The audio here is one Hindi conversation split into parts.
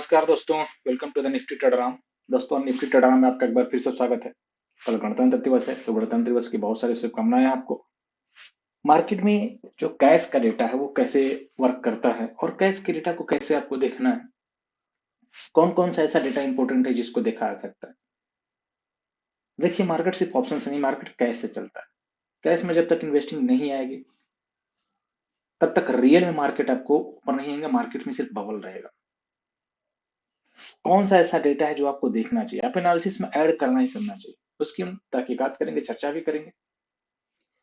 नमस्कार दोस्तों। Welcome to the Nifty Traderam. दोस्तों, निफ्टी ट्रेडराम में आपका एक बार फिर से स्वागत है। कल गणतंत्र दिवस है, तो गणतंत्र दिवस की बहुत सारी शुभकामनाएं आपको। मार्केट में जो कैश का डेटा है वो कैसे वर्क करता है और कैश के डेटा को कैसे आपको देखना है, कौन कौन सा ऐसा डेटा इंपॉर्टेंट है जिसको देखा जा सकता है। देखिए, मार्केट सिर्फ ऑप्शन से नहीं, मार्केट कैश से चलता है। कैश में जब तक इन्वेस्टिंग नहीं आएगी तब तक रियल में मार्केट आपको ऊपर नहीं आएगा, मार्केट में सिर्फ बबल रहेगा। कौन सा ऐसा डेटा है जो आपको देखना चाहिए, आप एनालिसिस में ऐड करना ही करना चाहिए, उसकी हम तहकीकात करेंगे, चर्चा भी करेंगे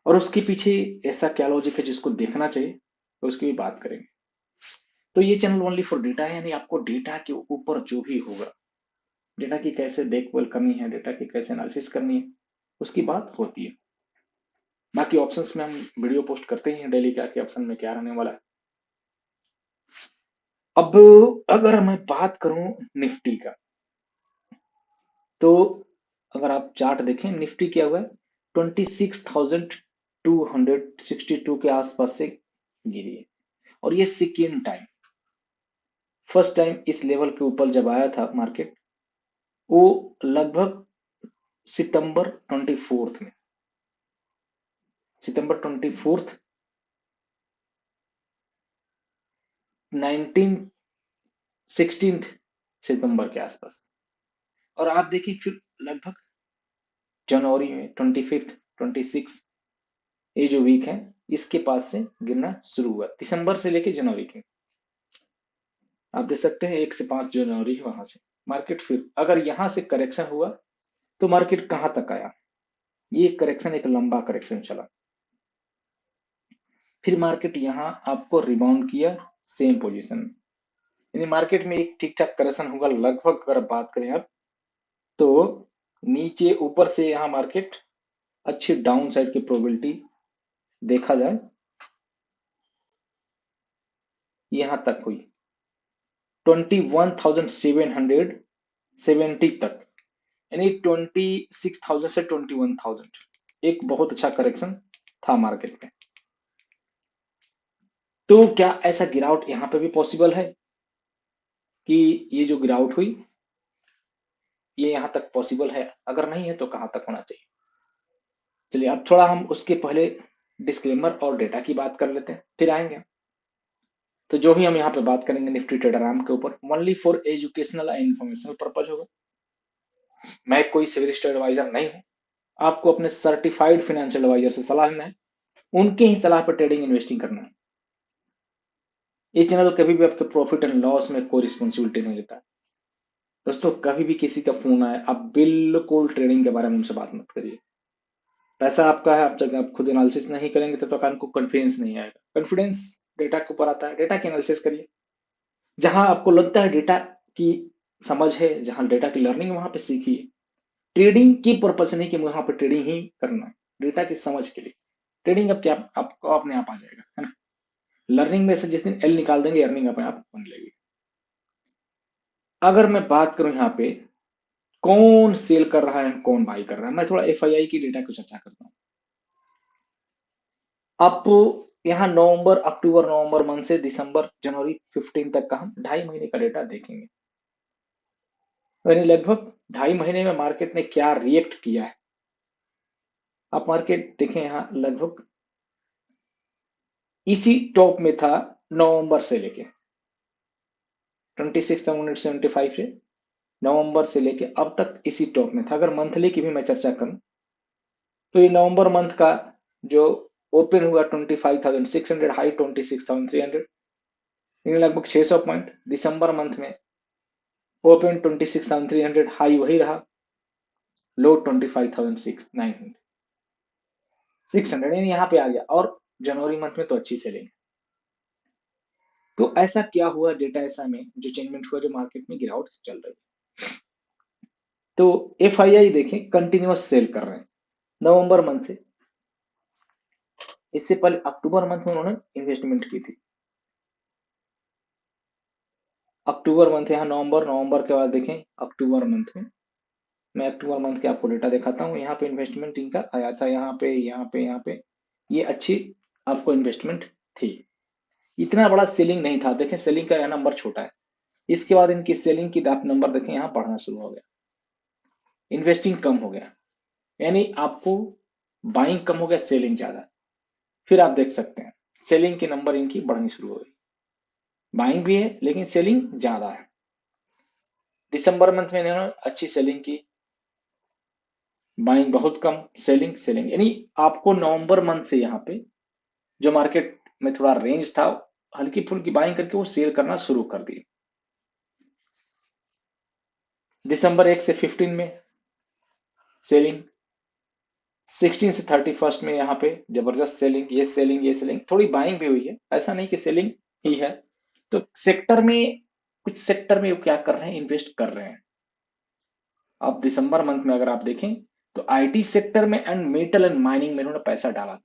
और उसके पीछे ऐसा क्या लॉजिक है जिसको देखना चाहिए, तो उसकी भी बात करेंगे। तो ये चैनल ओनली फॉर डेटा है, यानी आपको डेटा के ऊपर जो भी होगा, डेटा की कैसे देखभाल करनी है, डेटा की कैसे एनालिसिस करनी है, उसकी बात होती है। बाकी ऑप्शंस में हम वीडियो पोस्ट करते ही हैं डेली, क्या क्या ऑप्शन में क्या रहने वाला है। अब अगर मैं बात करूं निफ्टी का, तो अगर आप चार्ट देखें, निफ्टी क्या हुआ है, 26,262 के आसपास से गिरी है। और ये सेकेंड टाइम, फर्स्ट टाइम इस लेवल के ऊपर जब आया था मार्केट, वो लगभग सितंबर 24 में, सितंबर 24 19 16 सितंबर के आसपास। और आप देखिए फिर लगभग जनवरी में 25 26, ये जो वीक है इसके पास से गिरना शुरू हुआ, दिसंबर से लेके जनवरी के। आप देख सकते हैं 1 से 5 जनवरी है, वहां से मार्केट फिर अगर यहां से करेक्शन हुआ तो मार्केट कहां तक आया, ये करेक्शन एक लंबा करेक्शन चला, फिर मार्केट यहां आपको रिबाउंड किया सेम पोजीशन में। यानी मार्केट में एक ठीक ठाक करेक्शन होगा लगभग, अगर बात करें आप, तो नीचे ऊपर से यहां मार्केट अच्छी डाउन साइड की प्रोबेबिलिटी देखा जाए यहां तक हुई 21,770 तक, यानी 26,000 से 21,000, एक बहुत अच्छा करेक्शन था मार्केट में। तो क्या ऐसा गिरावट यहां पे भी पॉसिबल है कि ये जो गिरावट हुई ये यहां तक पॉसिबल है? अगर नहीं है तो कहां तक होना चाहिए? चलिए अब थोड़ा हम उसके पहले डिस्क्लेमर और डेटा की बात कर लेते हैं, फिर आएंगे। तो जो भी हम यहाँ पे बात करेंगे निफ्टी ट्रेडर आर्म के ऊपर, only for educational and informational purpose होगा। मैं कोई सिविलिस्ट एडवाइजर नहीं हूँ, आपको अपने सर्टिफाइड फाइनेंशियल एडवाइजर से सलाह लेना है, उनके ही सलाह पर ट्रेडिंग इन्वेस्टिंग करना है। ये चैनल कभी भी आपके प्रॉफिट एंड लॉस में कोई रिस्पॉन्सिबिलिटी नहीं लेता। दोस्तों, कभी भी किसी का फोन आए आप बिल्कुल ट्रेडिंग के बारे में उनसे बात मत करिए। पैसा आपका है, आप जब आप खुद एनालिसिस नहीं करेंगे तब तक आपको कॉन्फिडेंस नहीं आएगा। कॉन्फिडेंस डेटा के ऊपर आता है, डेटा की एनालिसिस करिए। जहां आपको लगता है डेटा की समझ है, जहां डेटा की लर्निंग, वहां पे सीखिए। ट्रेडिंग की पर्पज से नहीं कि वहां पर ट्रेडिंग ही करना है, डेटा की समझ के लिए। ट्रेडिंग अब क्या आपको अपने आप आ जाएगा, है ना। लर्निंग में से जिस दिन एल निकाल देंगे, अर्निंग अपने आप बन लेगी। अगर मैं बात करूं यहाँ पे कौन सेल कर रहा है कौन बाई कर रहा है, मैं थोड़ा एफआईआई की डेटा को चर्चा करता हूँ। आप यहाँ नवंबर अक्टूबर नवंबर मंथ से दिसंबर जनवरी 15 तक का हम 2.5 महीने का डेटा देखेंगे। यानी लगभग 2.5 महीने में मार्केट ने क्या रिएक्ट किया है। आप मार्केट देखें, यहाँ लगभग इसी टॉप में था नवंबर से लेके 26,175 से, नवंबर से लेके अब तक इसी टॉप में था। अगर मंथली की भी मैं चर्चा करूं तो ये नवंबर मंथ का जो ओपन हुआ 25,600, हाई 26,300, यानी लगभग 600 पॉइंट। दिसंबर मंथ में ओपन 26,300, हाई वही रहा, लो 25,900, 600, यानी यहाँ पे आ गया। और जनवरी मंथ में तो अच्छी सेलिंग। तो ऐसा क्या हुआ डेटा ऐसा में जो चेंजमेंट हुआ, जो मार्केट में गिरावट चल रही है। तो एफआईआई देखें, कंटिन्यूअस सेल कर रहे हैं नवंबर मंथ से। इससे पहले अक्टूबर मंथ में उन्होंने इन्वेस्टमेंट की थी। अक्टूबर मंथ, यहाँ नवंबर, नवंबर के बाद देखें अक्टूबर मंथ में, मैं अक्टूबर मंथ के आपको डेटा दिखाता हूँ। यहाँ पे इन्वेस्टमेंट इनका आया था, यहाँ पे यहाँ पे यहाँ पे, ये अच्छी आपको इन्वेस्टमेंट थी। इतना बड़ा सेलिंग नहीं था, देखें सेलिंग का यह नंबर छोटा है, इसके बाद इनकी सेलिंग की आप नंबर देखें, यहाँ बढ़ना शुरू हो गया, इन्वेस्टिंग कम हो गया, यानी आपको बाइंग कम हो गया, सेलिंग ज्यादा। फिर आप देख सकते हैं सेलिंग के नंबर इनकी बढ़नी शुरू हो गई, बाइंग भी है लेकिन सेलिंग ज्यादा है। दिसंबर मंथ में इन्होंने अच्छी सेलिंग की, बाइंग बहुत कम, सेलिंग सेलिंग, यानी आपको नवंबर मंथ से यहाँ पे जो मार्केट में थोड़ा रेंज था, हल्की फुल्की बाइंग करके वो सेल करना शुरू कर दिए। दिसंबर 1 से 15 में सेलिंग, 16 से 31 में यहाँ पे जबरदस्त सेलिंग, ये सेलिंग ये सेलिंग, थोड़ी बाइंग भी हुई है, ऐसा नहीं कि सेलिंग ही है। तो सेक्टर में, कुछ सेक्टर में वो क्या कर रहे हैं, इन्वेस्ट कर रहे हैं। अब दिसंबर मंथ में अगर आप देखें तो आईटी सेक्टर में एंड मेटल एंड माइनिंग में इन्होंने पैसा डाला था।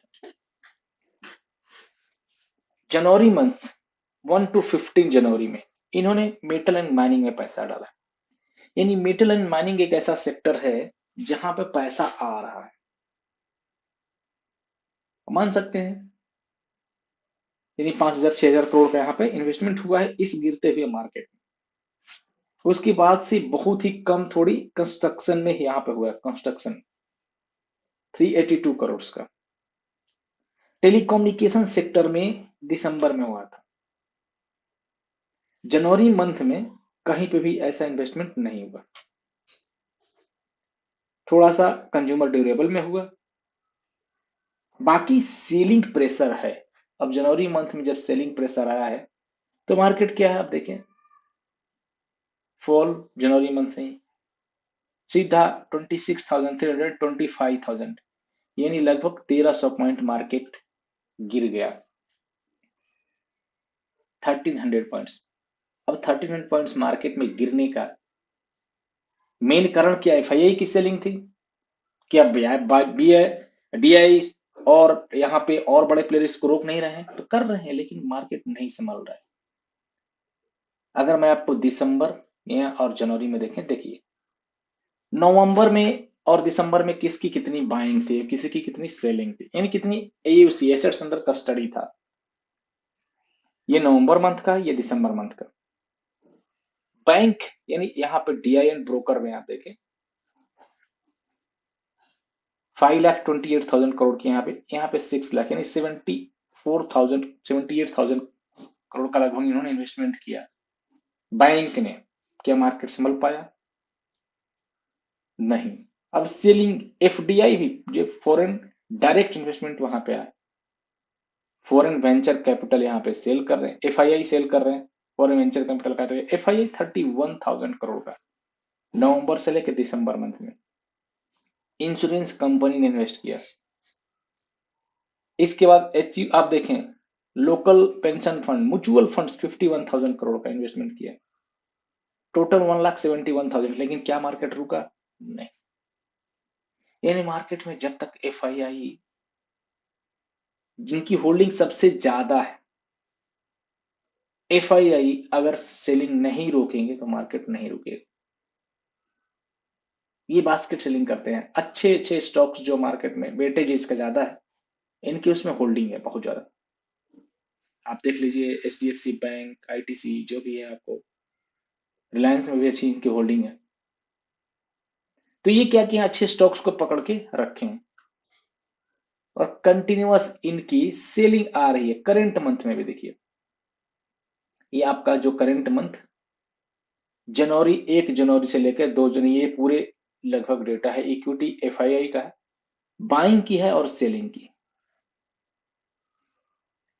जनवरी मंथ 1 to 15 जनवरी में इन्होंने मेटल एंड माइनिंग में पैसा डाला, यानी मेटल एंड माइनिंग एक ऐसा सेक्टर है जहां पे पैसा आ रहा है, मान सकते हैं। यानी 5,000 6,000 करोड़ का यहाँ पे इन्वेस्टमेंट हुआ है इस गिरते हुए मार्केट में। उसके बाद से बहुत ही कम, थोड़ी कंस्ट्रक्शन में यहाँ पे हुआ है, कंस्ट्रक्शन 382 करोड़ का। टेलीकम्युनिकेशन सेक्टर में दिसंबर में हुआ था, जनवरी मंथ में कहीं पे भी ऐसा इन्वेस्टमेंट नहीं हुआ। थोड़ा सा कंज्यूमर ड्यूरेबल में हुआ, बाकी सेलिंग प्रेशर है। अब जनवरी मंथ में जब सेलिंग प्रेशर आया है तो मार्केट क्या है, आप देखें फॉल जनवरी मंथ से ही सीधा 26,300 25,000, यानी लगभग 1,300 पॉइंट मार्केट गिर गया, 1,300 पॉइंट्स। अब 1,300 पॉइंट्स मार्केट में गिरने का मेन कारण क्या, एफआईआई की सेलिंग थी क्या, डीआई और यहाँ पे और बड़े प्लेयर इसको रोक नहीं रहे हैं, तो कर रहे हैं लेकिन मार्केट नहीं संभल रहा है। अगर मैं आपको दिसंबर या और जनवरी में देखें, देखिए नवंबर में और दिसंबर में किसकी कितनी बाइंग थी, किसी की कितनी सेलिंग थी, यानी कितनी एयूसी एसेट्स अंडर कस्टडी था, ये नवंबर मंथ का, ये दिसंबर मंथ का। बैंक यानी यहाँ पे डीआईएन ब्रोकर में आप देखें 5,28,000 करोड़ की, यहाँ पे 6 लाख यानी 78,000 करोड़ का लगभग इन्होंने इन्वेस्टमेंट किया बैंक ने। क्या मार्केट संभल पाया, नहीं। अब सेलिंग, एफडीआई भी, जो फॉरेन डायरेक्ट इन्वेस्टमेंट वहां पे आया, फॉरेन वेंचर कैपिटल यहाँ पे सेल कर रहे हैं, एफआईआई सेल कर रहे हैं फॉरेन वेंचर कैपिटल का। तो एफआईआई 31,000 करोड़ का नवंबर से लेकर दिसंबर मंथ में। इंश्योरेंस कंपनी ने इन्वेस्ट किया। इसके बाद आप देखें local pension fund, mutual funds 51,000 crore का इन्वेस्टमेंट किया, टोटल 1,71,000, लेकिन क्या मार्केट रुका, नहीं। यानी मार्केट में जब तक एफआईआई, जिनकी होल्डिंग सबसे ज्यादा है, एफआईआई अगर सेलिंग नहीं रोकेंगे तो मार्केट नहीं रुकेगा। ये बास्केट सेलिंग करते हैं, अच्छे अच्छे स्टॉक्स जो मार्केट में वेटेज इसका ज्यादा है, इनकी उसमें होल्डिंग है बहुत ज्यादा। आप देख लीजिए एचडीएफसी बैंक, आईटीसी जो भी है, आपको रिलायंस में भी अच्छी इनकी होल्डिंग है। तो ये क्या किया, अच्छे स्टॉक्स को पकड़ के रखें और कंटिन्यूअस इनकी सेलिंग आ रही है। करंट मंथ में भी देखिए, ये आपका जो करंट मंथ जनवरी 1 जनवरी से लेकर 2 जनवरी, ये पूरे लगभग डेटा है इक्विटी एफआईआई का है, बाइंग की है और सेलिंग की।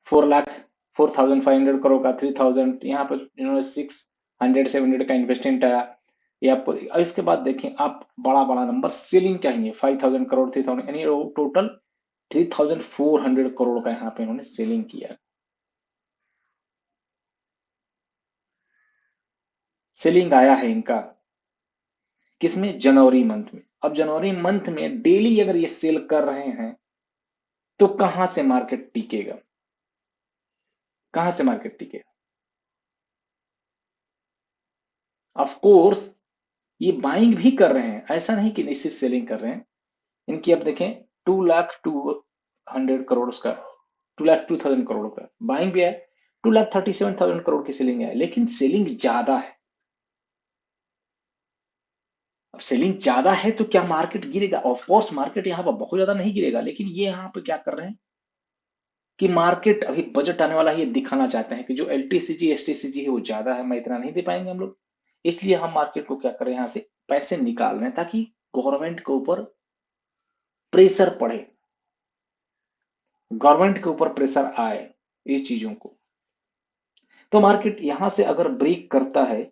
4,05,000 करोड़ का 3,000, यहाँ पर इन्होंने 600 700 का इन्वेस्टमेंट आया। ये आपको इसके बाद देखें आप, बड़ा बड़ा नंबर सेलिंग क्या है, 5,000 करोड़ 3,000, यानी टोटल 3,400 करोड़ का यहाँ पे इन्होंने सेलिंग किया। सेलिंग आया है इनका किसमें, जनवरी मंथ में। अब जनवरी मंथ में डेली अगर ये सेल कर रहे हैं तो कहां से मार्केट टिकेगा, कहां से मार्केट टिकेगा। ऑफ कोर्स ये बाइंग भी कर रहे हैं, ऐसा नहीं कि सिर्फ सेलिंग कर रहे हैं। इनकी अब देखें 2,02,100 करोड़ का, 2,02,000 करोड़ का बाइंग भी है, 2,37,000 करोड़ की सेलिंग है, लेकिन सेलिंग ज्यादा है। अब सेलिंग ज्यादा है तो क्या मार्केट गिरेगा? ऑफ कोर्स मार्केट यहाँ पर बहुत ज्यादा नहीं गिरेगा, लेकिन ये यहाँ पे क्या कर रहे हैं कि मार्केट अभी बजट आने वाला है, ये दिखाना चाहते हैं कि जो एलटीसीजी एसटीसीजी है वो ज्यादा है, मैं इतना नहीं दे पाएंगे हम लोग। इसलिए हम मार्केट को क्या कर रहे हैं, यहाँ से पैसे निकाल रहे हैं ताकि गवर्नमेंट के ऊपर प्रेशर पड़े, गवर्नमेंट के ऊपर प्रेशर आए इस चीजों को। तो मार्केट यहां से अगर ब्रेक करता है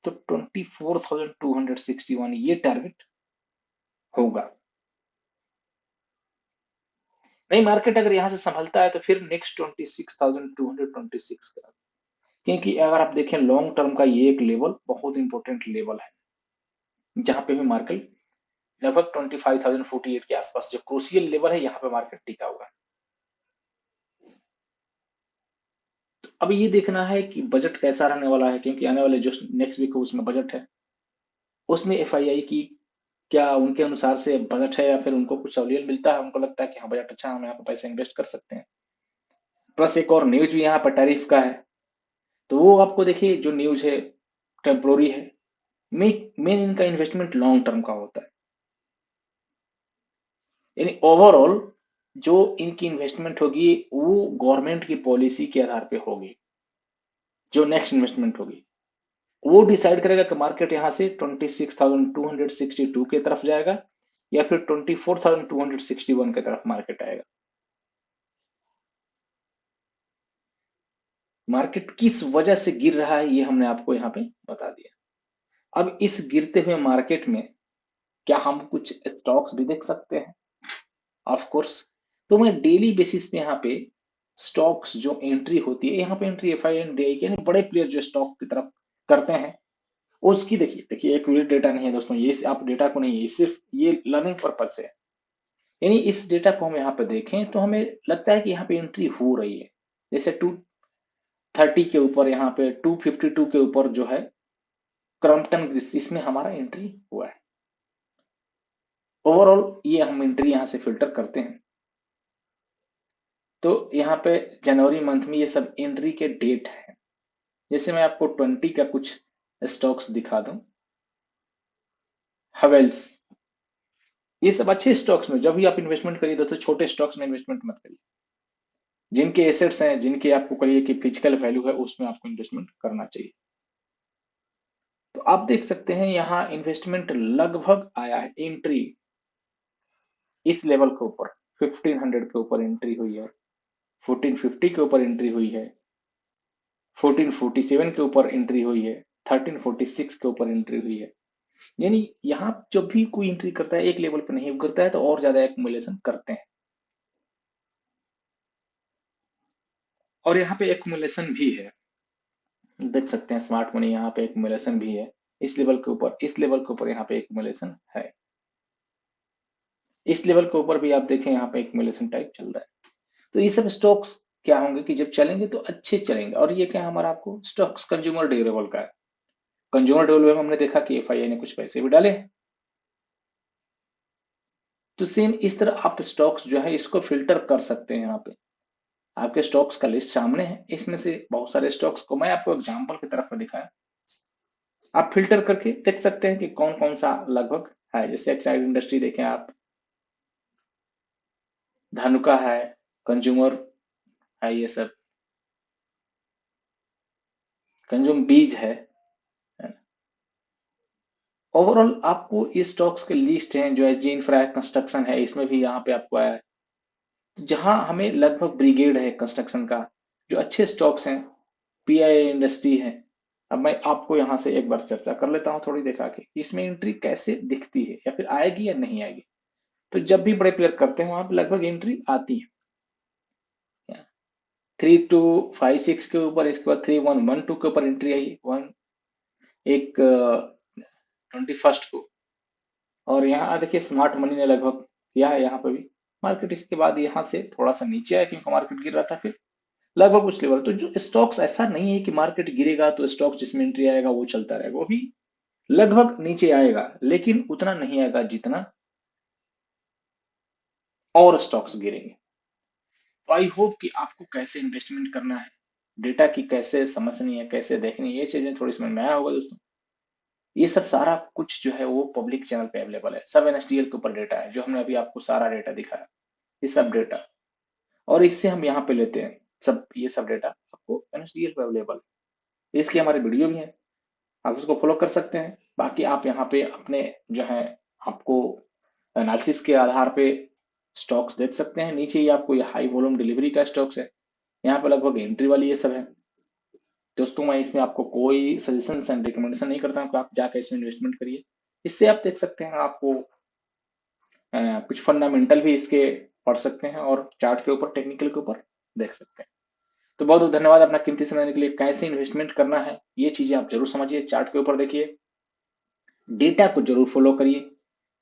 तो 24,261 ये टारगेट होगा। नहीं, मार्केट अगर यहां से संभलता है तो फिर नेक्स्ट 26,226 का, क्योंकि अगर आप देखें लॉन्ग टर्म का ये एक लेवल बहुत इंपॉर्टेंट लेवल है, जहां पे भी मार्केट लगभग 25,048 के आसपास जो क्रूशियल लेवल है, यहाँ पे मार्केट टिका हुआ है। तो अब ये देखना है कि बजट कैसा रहने वाला है, क्योंकि आने वाले जो नेक्स्ट वीक उसमें बजट है, उसमें एफआईआई की क्या उनके अनुसार से बजट है, या फिर उनको कुछ सहूलियत मिलता है, उनको लगता है कि हाँ बजट अच्छा है, हम यहाँ पे पैसे इन्वेस्ट कर सकते हैं। प्लस एक और न्यूज भी यहाँ पर टैरिफ का है, तो वो आपको देखिए जो न्यूज है टेम्पोरी है, मेन इनका इन्वेस्टमेंट लॉन्ग टर्म का होता है, यानी ओवरऑल जो इनकी इन्वेस्टमेंट होगी वो गवर्नमेंट की पॉलिसी के आधार पे होगी। जो नेक्स्ट इन्वेस्टमेंट होगी वो डिसाइड करेगा कि मार्केट यहां से 26,262 की तरफ जाएगा या फिर 24,261 की तरफ मार्केट आएगा। मार्केट किस वजह से गिर रहा है ये हमने आपको यहाँ पे बता दिया। अब इस गिरते हुए मार्केट में क्या हम कुछ स्टॉक्स भी देख सकते हैं? Of course. तो मैं डेली बेसिस पे यहाँ पे स्टॉक्स जो एंट्री होती है, यहाँ पे एंट्री एफआई एंड डी यानी बड़े प्लेयर जो स्टॉक की तरफ करते हैं उसकी देखिए देखिए एक्यूरेट डेटा नहीं है दोस्तों, ये आप डेटा को नहीं है, सिर्फ ये लर्निंग पर्पज से है। यानी इस डेटा को हम यहाँ पे देखें तो हमें लगता है कि यहाँ पे एंट्री हो रही है, जैसे 230 के ऊपर, यहाँ पे 252 के ऊपर जो है क्रॉम्पटन ग्रिप्स, इसमें हमारा एंट्री हुआ है। ओवरऑल ये हम एंट्री यहाँ से फिल्टर करते हैं, तो यहाँ पे जनवरी मंथ में ये सब एंट्री के डेट है। जैसे मैं आपको 20 का कुछ स्टॉक्स दिखा दूं, हवेल्स, ये सब अच्छे स्टॉक्स में जब भी आप इन्वेस्टमेंट करिए दोस्तों छोटे स्टॉक्स में इन्वेस्टमेंट मत करिए, जिनके एसेट्स हैं, जिनके आपको करिए कि फिजिकल वैल्यू है, उसमें आपको इन्वेस्टमेंट करना चाहिए। तो आप देख सकते हैं यहाँ इन्वेस्टमेंट लगभग आया है, एंट्री इस लेवल के ऊपर 1500 के ऊपर एंट्री हुई है, 1450 के ऊपर एंट्री हुई है, 1447 के ऊपर एंट्री हुई है, 1346 के ऊपर एंट्री हुई है। यानी यहाँ जब भी कोई एंट्री करता है एक लेवल पर नहीं करता है तो और ज्यादा एक्युमुलेशन करते हैं, और यहाँ पे एक्युमुलेशन भी है, देख सकते हैं स्मार्ट मनी यहाँ पे एक्युमुलेशन भी है इस लेवल के ऊपर, इस लेवल के ऊपर यहाँ पे एक्युमुलेशन है, इस लेवल के ऊपर भी आप देखें यहाँ पे एक्युमुलेशन टाइप चल रहा है। तो ये सब स्टॉक्स क्या होंगे कि जब चलेंगे तो अच्छे चलेंगे, और ये क्या हमारा आपको स्टॉक्स कंज्यूमर ड्यूरेबल का है। कंज्यूमर ड्यूरेबल में हमने देखा कि एफआईआई ने कुछ पैसे भी डाले, तो सेम इस तरह आप स्टॉक्स जो है इसको फिल्टर कर सकते हैं। यहाँ पे आपके स्टॉक्स का लिस्ट सामने है, इसमें से बहुत सारे स्टॉक्स को मैं आपको एग्जांपल की तरफ दिखाया, आप फिल्टर करके देख सकते हैं कि कौन कौन सा लगभग है। जैसे एक्साइड इंडस्ट्री देखें आप, धानुका है, कंज्यूमर है, ये सब कंज्यूम बीज है। ओवरऑल आपको ये स्टॉक्स के लिस्ट हैं, जो एसजी इंफ्रा कंस्ट्रक्शन है इसमें भी यहाँ पे आपको आया है, जहां हमें लगभग ब्रिगेड है कंस्ट्रक्शन का, जो अच्छे स्टॉक्स हैं, पीआई इंडस्ट्री है। अब मैं आपको यहाँ से एक बार चर्चा कर लेता हूँ थोड़ी देखा के इसमें एंट्री कैसे दिखती है या फिर आएगी या नहीं आएगी। तो जब भी बड़े प्लेयर करते हैं वहां पे लगभग एंट्री आती है, 3256 के ऊपर, इसके बाद 3112 के ऊपर एंट्री आई वन एक 21 को, और यहाँ देखिए स्मार्ट मनी ने लगभग किया है यहाँ पे भी। मार्केट इसके बाद यहाँ से थोड़ा सा नीचे आया क्योंकि मार्केट गिर रहा था, फिर लगभग उस लेवल। तो जो स्टॉक्स, ऐसा नहीं है कि मार्केट गिरेगा तो स्टॉक जिसमें एंट्री आएगा वो चलता रहेगा, वो भी लगभग नीचे आएगा लेकिन उतना नहीं आएगा जितना और स्टॉक्स गिरेंगे। तो आई होप कि आपको कैसे इन्वेस्टमेंट करना है डेटा की कैसे समझनी है, कैसे देखनी है, ये चीजें थोड़ी समझ में आया होगा दोस्तों। ये सब सारा कुछ जो है वो पब्लिक चैनल पे अवेलेबल है, सब एनएसडीएल के ऊपर डेटा है, जो हमने अभी आपको सारा डेटा दिखाया, ये सब डेटा, और इससे हम यहाँ पे लेते हैं सब, ये सब डेटा आपको एनएसडीएल पे अवेलेबल है। इसकी हमारी वीडियो भी है, आप उसको फॉलो कर सकते हैं। बाकी आप यहाँ पे अपने जो है आपको एनालिसिस के आधार पे स्टॉक्स देख सकते हैं। नीचे ही आपको ये हाई वॉल्यूम डिलीवरी का स्टॉक्स है, यहाँ पे लगभग एंट्री वाली ये सब है। दोस्तों मैं इसमें आपको कोई सजेशन एंड रिकमेंडेशन नहीं करता हूँ कि आप जाकर इसमें इन्वेस्टमेंट करिए। इससे आप देख सकते हैं, आपको कुछ फंडामेंटल भी इसके पढ़ सकते हैं और चार्ट के ऊपर, टेक्निकल के ऊपर देख सकते हैं। तो बहुत बहुत धन्यवाद अपना कीमती समय देने के लिए। कैसे इन्वेस्टमेंट करना है ये चीजें आप जरूर समझिए, चार्ट के ऊपर देखिए, डेटा को जरूर फॉलो करिए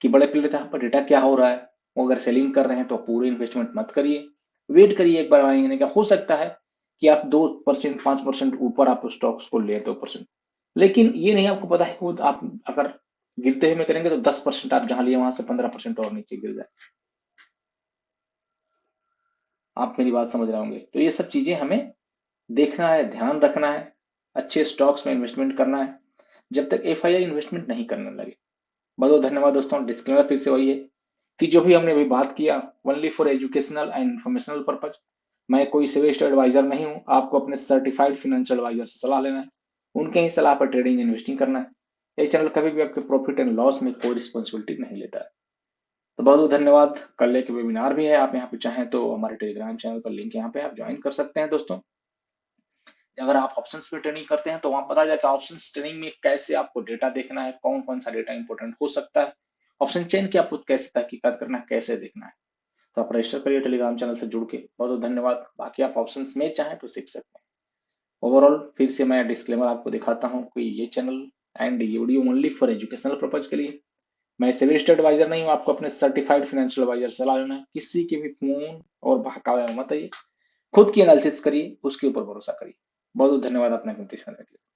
कि बड़े प्लेयर का पर डेटा क्या हो रहा है। वो अगर सेलिंग कर रहे हैं तो पूरी इन्वेस्टमेंट मत करिए, वेट करिए एक बार आने का। हो सकता है कि आप 2% 5% ऊपर आप स्टॉक्स को ले 2%, लेकिन ये नहीं आपको पता है कि वो आप अगर गिरते हुए में करेंगे तो 10% आप जहां लिए वहां से 15% और नीचे गिर जाए। आप मेरी बात समझ रहे होंगे। तो ये सब चीजें हमें देखना है, ध्यान रखना है, अच्छे स्टॉक्स में इन्वेस्टमेंट करना है जब तक एफआईआई इन्वेस्टमेंट नहीं करने लगे। बहुत बहुत धन्यवाद दोस्तों। डिस्क्लेमर फिर से वही है कि जो भी हमने अभी बात किया, only for educational and informational purpose. मैं कोई सेविस्ट एडवाइजर नहीं हूं, आपको अपने सर्टिफाइड फाइनेंशियल एडवाइजर से सलाह लेना है, उनके ही सलाह पर ट्रेडिंग इन्वेस्टिंग करना है। ये चैनल कभी भी आपके प्रॉफिट एंड लॉस में कोई रिस्पॉन्सिबिलिटी नहीं लेता है। तो बहुत बहुत धन्यवाद। कल एक वेबिनार भी है, आप यहाँ पे चाहें तो हमारे टेलीग्राम चैनल पर लिंक यहाँ पे आप ज्वाइन कर सकते हैं दोस्तों। अगर आप ऑप्शंस पे ट्रेनिंग करते हैं तो वहां पता जाए कि ऑप्शंस ट्रेनिंग में कैसे आपको डेटा देखना है, कौन कौन सा डेटा इंपॉर्टेंट हो सकता है, ऑप्शन चेन की आपको कैसे तहकीकात करना है, कैसे देखना है। तो आप रजिस्टर करिए टेलीग्राम चैनल से जुड़ के। बहुत बहुत धन्यवाद। बाकी आप ऑप्शंस में चाहें तो सीख सकते हैं। ओवरऑल फिर से मैं डिस्क्लेमर आपको दिखाता हूँ कि ये चैनल एंड ये video only for educational purpose के लिए। मैं सेविस्ट एडवाइजर नहीं हूँ, आपको अपने सर्टिफाइड फाइनेंशियल एडवाइजर से सलाह लेना है। किसी के भी फोन और बहकावे में मत आइए, खुद की एनालिसिस करिए, उसके ऊपर भरोसा करिए। बहुत बहुत धन्यवाद अपना कीमती समय के लिए।